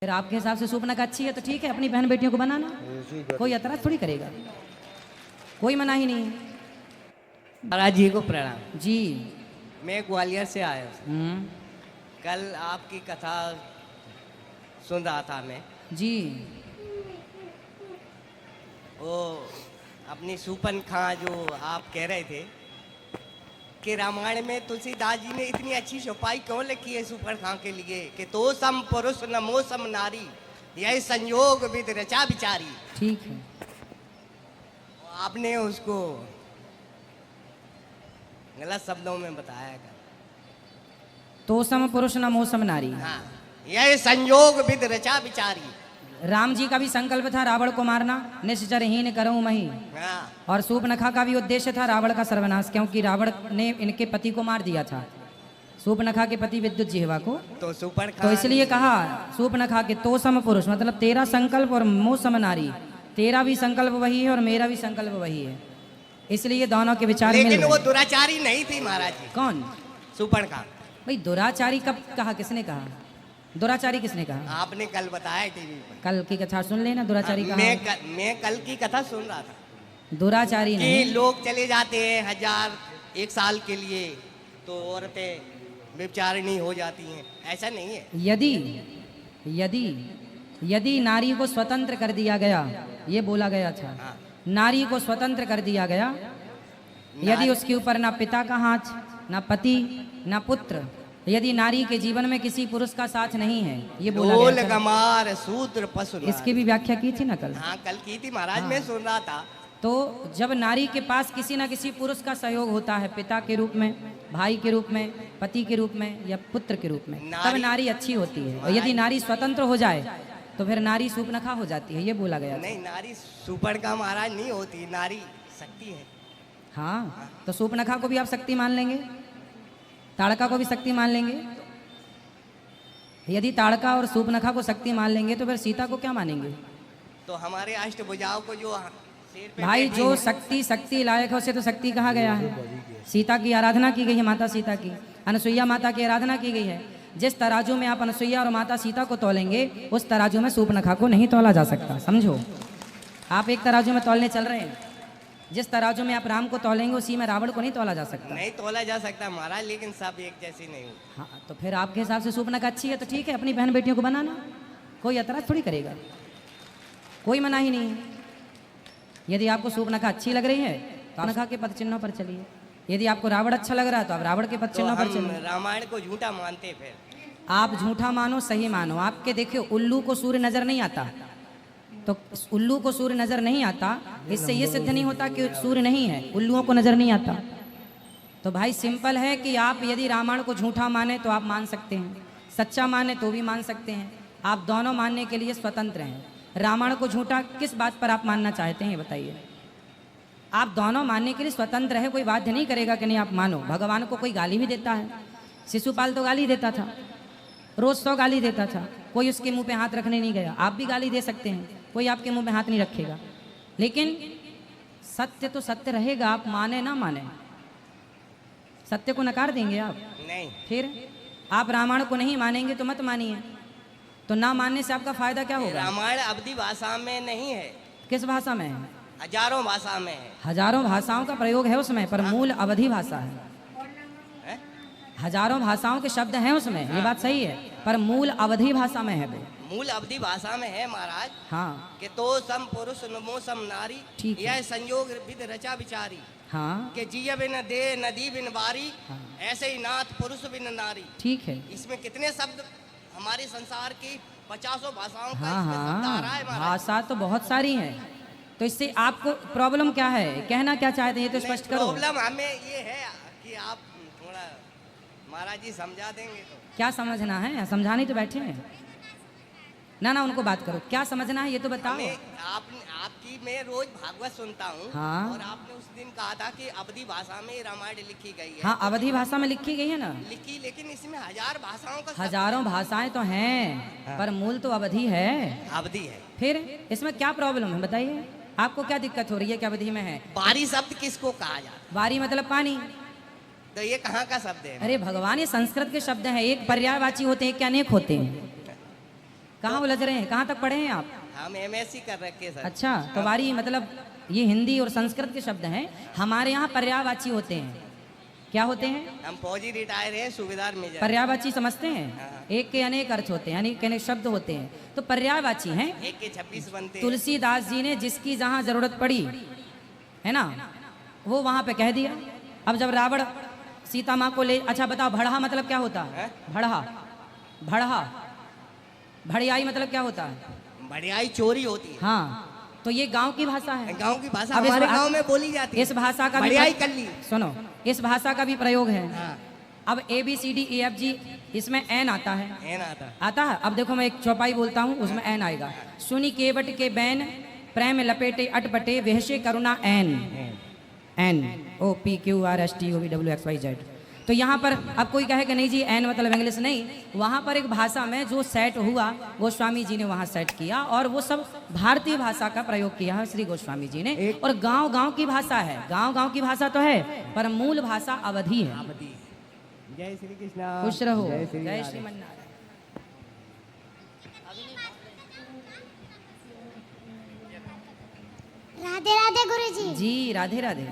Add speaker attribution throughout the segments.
Speaker 1: फिर आपके हिसाब से सूपनखा अच्छी है तो ठीक है, अपनी बहन बेटियों को बनाना, कोई एतराज थोड़ी करेगा, कोई मना ही नहीं है।
Speaker 2: महाराज जी को प्रणाम
Speaker 1: जी।
Speaker 2: मैं ग्वालियर से आया हूँ। कल आपकी कथा सुन रहा था मैं।
Speaker 1: जी।
Speaker 2: वो अपनी सूपनखा जो आप कह रहे थे कि रामायण में तुलसीदास जी ने इतनी अच्छी छुपाई क्यों लिखी है सूपनखा के लिए कि तो सम पुरुष नमो सम नारी, यही संयोग विद रचा विचारी।
Speaker 1: ठीक है।
Speaker 2: आपने उसको गलत शब्दों में बताया।
Speaker 1: तो सम पुरुष न मोसम नारी।
Speaker 2: हाँ, यह संयोग विद रचा विचारी।
Speaker 1: राम जी का भी संकल्प था रावण को मारना, निश्चरहीन करऊं मही।
Speaker 2: हाँ।
Speaker 1: और सूपनखा का भी उद्देश्य था रावण का सर्वनाश, क्योंकि रावण ने इनके पति को मार दिया था, सूपनखा के पति विद्युत जिह्वा को।
Speaker 2: तो सूपनखा
Speaker 1: तो इसलिए कहा सूपनखा के तो सम पुरुष, मतलब तेरा संकल्प और मोह सम नारी, तेरा भी संकल्प वही है और मेरा भी संकल्प वही है, इसलिए दोनों के विचार मिल
Speaker 2: लेकिन
Speaker 1: गए।
Speaker 2: वो दुराचारी नहीं थी महाराज जी।
Speaker 1: कौन?
Speaker 2: सूपनखा।
Speaker 1: भाई दुराचारी कब कहा, किसने कहा? दुराचारी किसने कहा?
Speaker 2: आपने कल बताया टीवी पर।
Speaker 1: कल की कथा सुन लेना, दुराचारी कहा।
Speaker 2: मैं कल की कथा सुन रहा था।
Speaker 1: दुराचारी
Speaker 2: कि
Speaker 1: नहीं।
Speaker 2: लोग चले जाते हैं 1001 साल के लिए तो औरतें व्यभिचारिणी हो जाती हैं, ऐसा नहीं है।
Speaker 1: यदि यदि यदि नारी को स्वतंत्र कर दिया गया, ये बोला गया था।
Speaker 2: हाँ।
Speaker 1: नारी को स्वतंत्र कर दिया गया, यदि उसके ऊपर ना पिता का हाथ, ना पति, ना पुत्र, यदि नारी के जीवन में किसी पुरुष का साथ नहीं है, ये बोला
Speaker 2: ढोल
Speaker 1: गया था।
Speaker 2: गमार सूत्र पशु।
Speaker 1: इसकी भी व्याख्या की थी ना कल।
Speaker 2: हाँ कल की थी महाराज।
Speaker 1: हाँ।
Speaker 2: मैं सुन रहा था।
Speaker 1: तो जब नारी के पास किसी ना किसी पुरुष का सहयोग होता है, पिता के रूप में, भाई के रूप में, पति के रूप में या पुत्र के रूप में, तब नारी अच्छी होती है। और यदि नारी स्वतंत्र हो जाए तो फिर नारी सूपनखा हो जाती है, ये बोला गया था।
Speaker 2: नहीं, नारी सूपनखा महाराज नहीं होती, नारी शक्ति है।
Speaker 1: हाँ, तो सूपनखा को भी आप शक्ति मान लेंगे, ताड़का को भी शक्ति मान लेंगे। यदि ताड़का और सूपनखा को शक्ति मान लेंगे तो फिर सीता को क्या मानेंगे?
Speaker 2: तो हमारे अष्टभुजाओं को जो शेर पे
Speaker 1: भाई
Speaker 2: बैठी
Speaker 1: जो
Speaker 2: है,
Speaker 1: शक्ति लायक है उसे तो शक्ति कहा गया है। सीता की आराधना की गई है, माता सीता की, अनसुईया माता की आराधना की गई है। जिस तराजू में आप अनसुईया और माता सीता को तोलेंगे, उस तराजू में सूपनखा को नहीं तोला जा सकता, समझो। आप एक तराजू में तोलने चल रहे हैं, जिस तराजू में आप राम को तोलेंगे उसी में रावण को नहीं तोला जा सकता।
Speaker 2: नहीं तोला जा सकता महाराज, लेकिन सब एक जैसी नहीं होती।
Speaker 1: हाँ, तो फिर आपके हिसाब से सूपनखा अच्छी है तो ठीक है, अपनी बहन बेटियों को बनाना, कोई एतराज थोड़ी करेगा, कोई मना ही नहीं है। यदि आपको सूपनखा अच्छी लग रही है तो सूपनखा के पद चिन्हों पर चलिए, यदि आपको रावण अच्छा लग रहा है तो आप रावण के पद
Speaker 2: तो
Speaker 1: चिन्हों पर
Speaker 2: हम
Speaker 1: चलिए।
Speaker 2: रामायण को झूठा मानते फिर।
Speaker 1: आप झूठा मानो सही मानो, आपके देखिए उल्लू को सूर्य नजर नहीं आता, तो उल्लू को सूर्य नजर नहीं आता, इससे ये सिद्ध नहीं होता कि सूर्य नहीं है, उल्लुओं को नजर नहीं आता। तो भाई सिंपल है कि आप यदि रामायण को झूठा माने तो आप मान सकते हैं, सच्चा माने तो भी मान सकते हैं, आप दोनों मानने के लिए स्वतंत्र हैं। रामायण को झूठा किस बात पर आप मानना चाहते हैं बताइए? आप दोनों मानने के लिए स्वतंत्र है, कोई बाध्य नहीं करेगा कि नहीं आप मानो। भगवान को कोई गाली भी देता है, शिशुपाल तो गाली देता था, रोज 100 गाली देता था, कोई उसके मुंह पे हाथ रखने नहीं गया। आप भी गाली दे सकते हैं, कोई आपके मुंह पे हाथ नहीं रखेगा, लेकिन सत्य तो सत्य रहेगा, आप माने ना माने। सत्य को नकार देंगे आप?
Speaker 2: नहीं।
Speaker 1: फिर आप रामायण को नहीं मानेंगे तो मत मानिए, तो ना मानने से आपका फायदा क्या होगा?
Speaker 2: रामायण अवधि भाषा में नहीं है,
Speaker 1: किस भाषा में है?
Speaker 2: हजारों भाषा में है।
Speaker 1: हजारों भाषाओं का प्रयोग है उसमें, पर मूल अवधि भाषा है।
Speaker 2: हैं?
Speaker 1: हजारों भाषाओं के शब्द हैं उसमें, ये बात सही है, पर मूल अवधि भाषा में है वो।
Speaker 2: मूल अवधि भाषा में है महाराज।
Speaker 1: हाँ
Speaker 2: कि तो सम पुरुष नमो सम नारी,
Speaker 1: ठीक है।
Speaker 2: यह संयोग विद रचा विचारी।
Speaker 1: हाँ
Speaker 2: कि जिय बिन दे नदी बिन बारी,
Speaker 1: हाँ।
Speaker 2: ऐसे ही नाथ पुरुष बिन नारी।
Speaker 1: ठीक है।
Speaker 2: इसमें कितने शब्द हमारे संसार की 50 भाषाओं का
Speaker 1: हाँ
Speaker 2: इसमें शब्द आ रहा है
Speaker 1: हाँ,
Speaker 2: महाराज।
Speaker 1: भाषा तो बहुत सारी हैं, तो इससे आपको प्रॉब्लम क्या है, कहना क्या चाहते हैं ये तो
Speaker 2: नहीं,
Speaker 1: स्पष्ट करो।
Speaker 2: प्रॉब्लम हमें ये है कि आप थोड़ा महाराज जी समझा देंगे तो।
Speaker 1: क्या समझना है? समझाने ही तो बैठे हैं ना, ना उनको बात करो, क्या समझना है ये तो बताओ।
Speaker 2: आपकी मैं रोज भागवत सुनता हूँ।
Speaker 1: हाँ।
Speaker 2: और आपने उस दिन कहा था कि अवधि भाषा में रामायण लिखी गई है।
Speaker 1: हाँ, अवधि भाषा में लिखी गई है ना,
Speaker 2: लिखी, लेकिन इसमें 1000 भाषाओं का शब्द
Speaker 1: हजारों भाषाएं तो हैं,
Speaker 2: हाँ।
Speaker 1: पर मूल तो अवधि है।
Speaker 2: अवधि है।
Speaker 1: फिर इसमें क्या प्रॉब्लम है बताइए, आपको क्या दिक्कत हो रही है कि अवधि में है?
Speaker 2: बारी शब्द किसको कहा जाता है?
Speaker 1: बारी मतलब पानी।
Speaker 2: तो ये कहाँ का शब्द है?
Speaker 1: अरे भगवान, ये संस्कृत के शब्द हैं, एक पर्यायवाची होते हैं, क्या अनेक होते हैं? कहाँ उलझ रहे हैं, कहाँ तक पढ़े हैं आप?
Speaker 2: हम एमएससी कर रखे सर।
Speaker 1: अच्छा, तो हमारी मतलब ये हिंदी और संस्कृत के शब्द हैं, हमारे यहाँ पर्यायवाची होते हैं। क्या होते हैं?
Speaker 2: हम फौजी रिटायर हैं, सूबेदार मेजर।
Speaker 1: पर्यायवाची समझते हैं?
Speaker 2: हाँ।
Speaker 1: एक के अनेक अर्थ होते हैं, अनेक अनेक शब्द होते हैं, तो पर्यायवाची हैं।
Speaker 2: एक के 26 बनते हैं।
Speaker 1: तुलसीदास जी ने जिसकी जहाँ जरूरत पड़ी है ना, वो वहाँ पे कह दिया। अब जब रावण सीता माँ को ले, अच्छा बताओ भड़हा मतलब क्या होता है? भड़हा, भड़हा, भड़ियाई मतलब क्या होता है?
Speaker 2: बढ़ियाई चोरी होती है।
Speaker 1: हाँ, तो ये गांव की भाषा है।
Speaker 2: गांव की भाषा
Speaker 1: अब इस
Speaker 2: हमारे
Speaker 1: भा-
Speaker 2: गांव में बोली जाती है।
Speaker 1: इस भाषा का भी
Speaker 2: बढ़ियाई कर ली।
Speaker 1: सुनो, इस भाषा का भी प्रयोग है।
Speaker 2: हाँ।
Speaker 1: अब ABCDEFG, इसमें एन आता है।
Speaker 2: है ना आता।
Speaker 1: आता है। अब देखो मैं एक चौपाई बोलता हूँ, उसमें एन आएगा। सुनी केवट के बैन, प्रेम लपेटे अटपटे, वहशे करुणा एन, एन OPQRSTUVWXYZ। तो यहाँ पर अब कोई कहे कि नहीं जी एन मतलब इंग्लिश नहीं, वहाँ पर एक भाषा में जो सेट हुआ गोस्वामी जी ने वहाँ सेट किया, और वो सब भारतीय भाषा का प्रयोग किया है श्री गोस्वामी जी ने। और गांव गांव की भाषा है, गांव गांव की भाषा तो है, पर मूल भाषा अवधि है।
Speaker 2: जय श्री कृष्ण।
Speaker 1: खुश रहो,
Speaker 2: जय श्री
Speaker 1: जय
Speaker 2: राधे।
Speaker 1: श्रीमन्नारायण।
Speaker 3: राधे राधे गुरुजी।
Speaker 1: जी राधे राधे।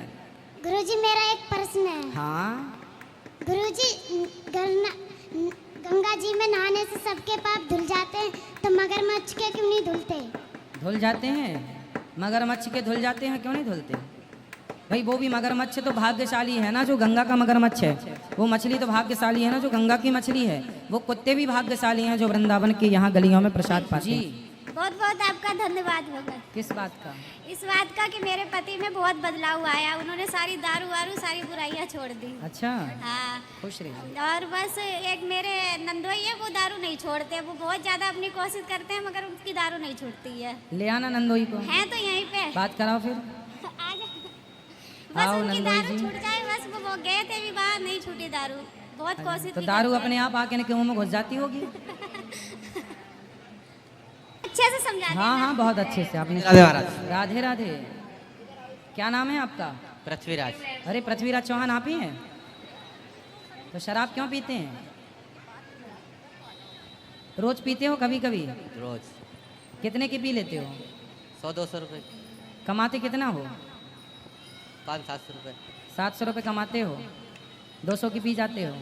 Speaker 3: गुरुजी मेरा एक प्रश्न है।
Speaker 1: हाँ,
Speaker 3: गुरुजी गंगा जी में नहाने से सबके पाप धुल जाते हैं, तो मगरमच्छ के क्यों नहीं धुलते?
Speaker 1: धुल जाते हैं, मगरमच्छ के धुल जाते हैं, क्यों नहीं धुलते? भाई वो भी मगरमच्छ तो भाग्यशाली है ना जो गंगा का मगरमच्छ है, वो मछली तो भाग्यशाली है ना जो गंगा की मछली है, वो कुत्ते भी भाग्यशाली हैं जो वृंदावन के यहाँ गलियों में प्रसाद पाते हैं।
Speaker 3: बहुत बहुत आपका धन्यवाद होगा।
Speaker 1: किस बात का?
Speaker 3: इस बात का कि मेरे पति में बहुत बदलाव आया, उन्होंने सारी दारू वारू सारी बुराइयां छोड़ दी।
Speaker 1: अच्छा,
Speaker 3: हाँ,
Speaker 1: खुश रहिए।
Speaker 3: और बस एक मेरे नंदोई है, वो दारू नहीं छोड़ते, वो बहुत ज्यादा अपनी कोशिश करते हैं मगर उनकी दारू नहीं छूटती है।
Speaker 1: ले आना नंदोई को,
Speaker 3: हैं तो यहीं पे
Speaker 1: बात कराओ फिर।
Speaker 3: आ जा। बस
Speaker 1: आओ
Speaker 3: उनकी
Speaker 1: नंदोई
Speaker 3: दारू
Speaker 1: जी।
Speaker 3: छूट जाए, बस वो गए थे भी बाहर, नहीं छूटी दारू, बहुत कोशिश
Speaker 1: तो
Speaker 3: भी
Speaker 1: दारू
Speaker 3: करते
Speaker 1: अपने आप आके इनके मुंह में घुस जाती होगी।
Speaker 3: हैं। अच्छे से समझा
Speaker 1: हाँ हाँ, बहुत अच्छे से आपने।
Speaker 4: राधे महाराज।
Speaker 1: राधे राधे। क्या नाम है आपका?
Speaker 4: पृथ्वीराज।
Speaker 1: अरे पृथ्वीराज चौहान आप ही हैं? तो शराब क्यों पीते हैं? रोज पीते हो? कभी कभी?
Speaker 4: रोज
Speaker 1: कितने की पी लेते हो?
Speaker 4: 100-200 रुपये,
Speaker 1: कमाते कितना हो?
Speaker 4: 500-700 रुपये।
Speaker 1: 700 रुपये कमाते हो, 200 की पी जाते हो।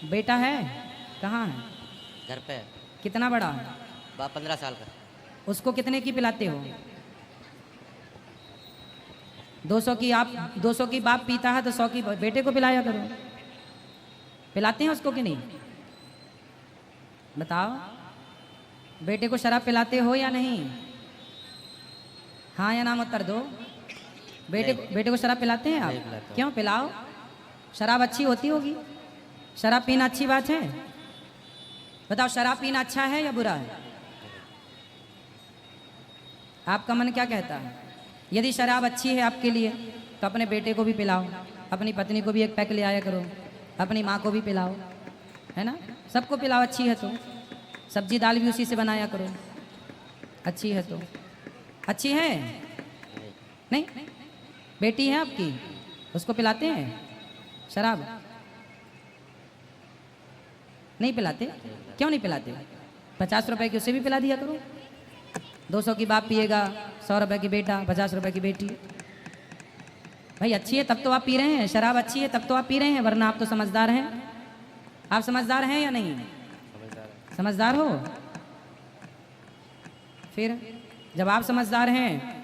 Speaker 1: बेटा है? कहाँ है?
Speaker 4: घर पे
Speaker 1: कितना बड़ा है?
Speaker 4: 15 साल का।
Speaker 1: उसको कितने की पिलाते हो? 200 की। आप 200 की बाप पीता है तो 100 की बेटे को पिलाया करो। पिलाते हैं उसको कि नहीं? बताओ, बेटे को शराब पिलाते हो या नहीं? हाँ या नाम उत्तर दो। बेटे को शराब पिलाते हैं
Speaker 4: नहीं
Speaker 1: आप?
Speaker 4: पिलाता हूँ।
Speaker 1: क्यों? पिलाओ, शराब अच्छी होती होगी। शराब पीना अच्छी बात है? बताओ, शराब पीना अच्छा है या बुरा है? आपका मन क्या कहता है? यदि शराब अच्छी है आपके लिए तो अपने बेटे को भी पिलाओ, अपनी पत्नी को भी एक पैक ले आया करो, अपनी माँ को भी पिलाओ, है ना? सबको पिलाओ, अच्छी है तो। सब्जी दाल भी उसी से बनाया करो, अच्छी है तो। अच्छी है? नहीं? बेटी है आपकी, उसको पिलाते हैं शराब? नहीं पिलाते? क्यों नहीं पिलाते? 50 रुपए की उसे भी पिला दिया करो। 200 की बाप पिएगा, 100 रुपए की बेटा, 50 रुपए की बेटी। भाई अच्छी है तब तो आप पी रहे हैं, शराब अच्छी है तब तो आप पी रहे हैं, वरना आप तो समझदार हैं। आप समझदार हैं या नहीं? समझदार हो? फिर जब आप समझदार हैं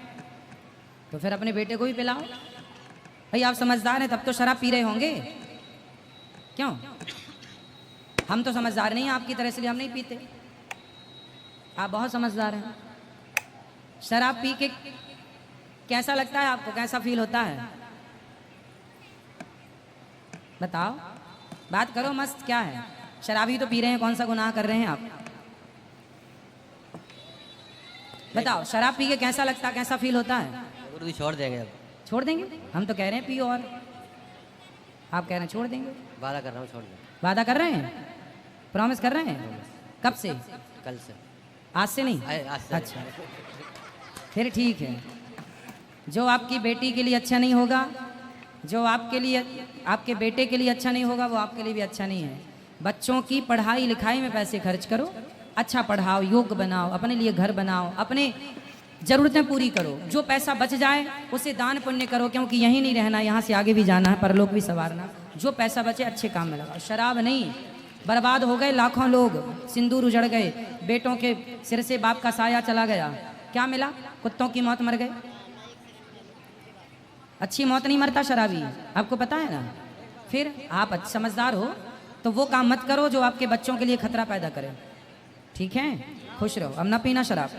Speaker 1: तो फिर अपने बेटे को भी पिलाओ। भाई आप समझदार हैं तब तो शराब पी रहे होंगे, क्यों? हम तो समझदार नहीं हैं आपकी तरह, इसलिए हम नहीं पीते। आप बहुत समझदार हैं। शराब पी के कैसा लगता है आपको? कैसा फील होता है? बताओ, बात करो मस्त। क्या है? शराबी तो पी रहे हैं, कौन सा गुनाह कर रहे हैं आप? बताओ, शराब पी के कैसा लगता है, कैसा फील होता है?
Speaker 4: गुरु जी छोड़ देंगे अब।
Speaker 1: छोड़ देंगे? हम तो कह रहे हैं पियो, और आप कह रहे हैं छोड़ देंगे।
Speaker 4: वादा कर रहा हूँ छोड़ देंगे।
Speaker 1: वादा कर रहे हैं? प्रॉमिस कर रहे हैं? कब से?
Speaker 4: कल से।
Speaker 1: आज से नहीं?
Speaker 4: आज से।
Speaker 1: अच्छा, फिर ठीक है। जो आपकी बेटी के लिए अच्छा नहीं होगा, जो आपके लिए, आपके बेटे के लिए अच्छा नहीं होगा, वो आपके लिए भी अच्छा नहीं है। बच्चों की पढ़ाई लिखाई में पैसे खर्च करो, अच्छा पढ़ाओ, योग्य बनाओ, अपने लिए घर बनाओ, अपने जरूरतें पूरी करो। जो पैसा बच जाए उसे दान पुण्य करो, क्योंकि यहीं नहीं रहना, यहाँ से आगे भी जाना है, परलोक भी संवारना। जो पैसा बचे अच्छे काम में लगाओ, शराब नहीं। बर्बाद हो गए लाखों लोग, सिंदूर उजड़ गए, बेटों के सिर से बाप का साया चला गया, क्या मिला? कुत्तों की मौत मर गए। अच्छी मौत नहीं मरता शराबी, आपको पता है ना। फिर आप समझदार हो तो वो काम मत करो जो आपके बच्चों के लिए खतरा पैदा करे, ठीक है? खुश रहो, अब ना पीना शराब।